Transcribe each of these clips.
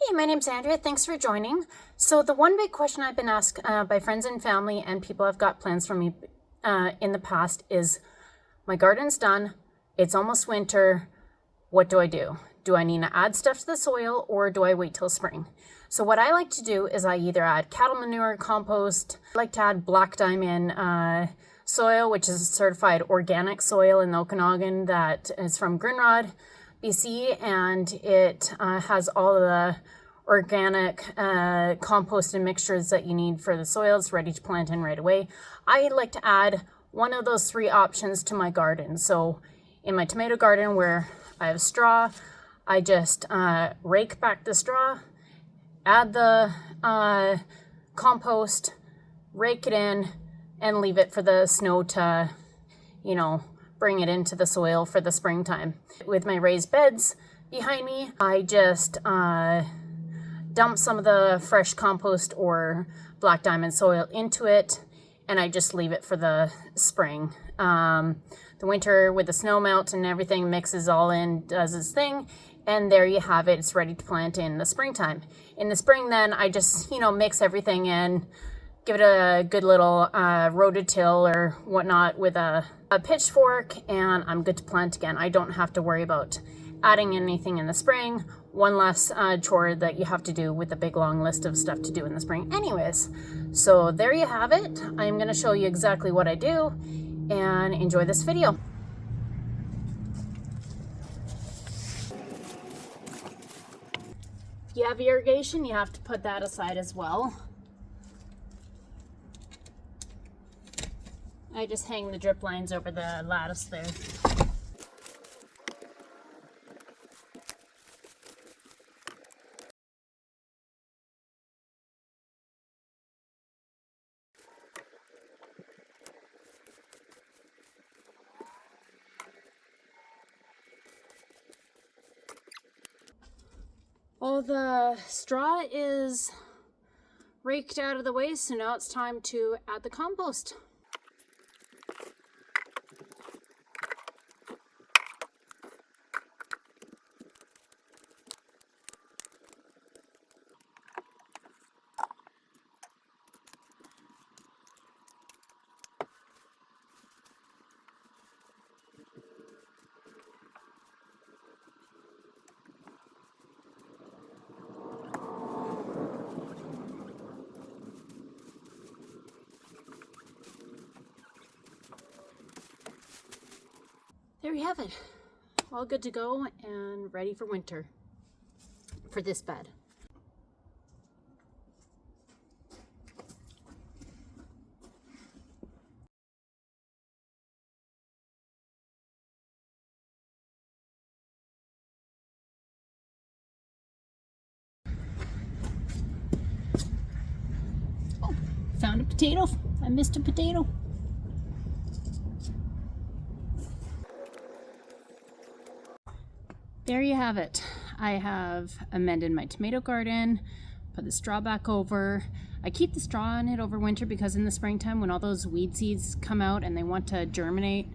Hey, my name's Andrea. Thanks for joining. So the one big question I've been asked by friends and family and people I've got plans for me in the past is, my garden's done, it's almost winter, what do I do? Do I need to add stuff to the soil or do I wait till spring? So what I like to do is I either add cattle manure, compost, I like to add black diamond soil, which is certified organic soil in the Okanagan that is from Grunrod, BC, and it has all of the organic compost and mixtures that you need for the soil. It's ready to plant in right away. I like to add one of those three options to my garden. So in my tomato garden where I have straw, I just rake back the straw, add the compost, rake it in, and leave it for the snow to, bring it into the soil for the springtime. With my raised beds behind me, I just dump some of the fresh compost or black diamond soil into it, and I just leave it for the spring. The winter with the snow melt and everything mixes all in, does its thing, and there you have it. It's ready to plant in the springtime. In the spring then, I just, mix everything in, give it a good little rototill or whatnot with a pitchfork, and I'm good to plant again. I don't have to worry about adding anything in the spring. One less chore that you have to do with the big long list of stuff to do in the spring anyways. So there you have it. I'm going to show you exactly what I do, and enjoy this video. If you have irrigation, you have to put that aside as well. I just hang the drip lines over the lattice there. All the straw is raked out of the way, so now it's time to add the compost. There you have it. All good to go and ready for winter for this bed. Oh, found a potato. I missed a potato. There you have it. I have amended my tomato garden, put the straw back over. I keep the straw in it over winter because in the springtime when all those weed seeds come out and they want to germinate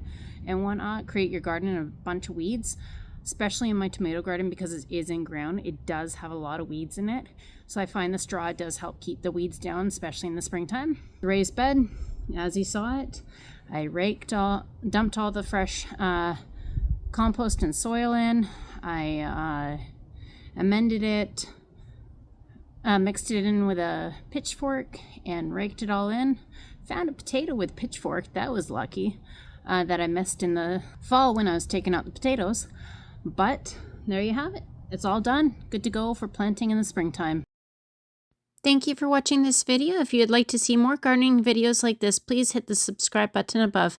and whatnot, create your garden in a bunch of weeds, especially in my tomato garden because it is in ground, it does have a lot of weeds in it. So I find the straw does help keep the weeds down, especially in the springtime. The raised bed, as you saw it, I dumped all the fresh compost and soil in. I amended it, mixed it in with a pitchfork and raked it all in. Found a potato with pitchfork. That was lucky that I missed in the fall when I was taking out the potatoes. But there you have it. It's all done. Good to go for planting in the springtime. Thank you for watching this video. If you'd like to see more gardening videos like this, please hit the subscribe button above.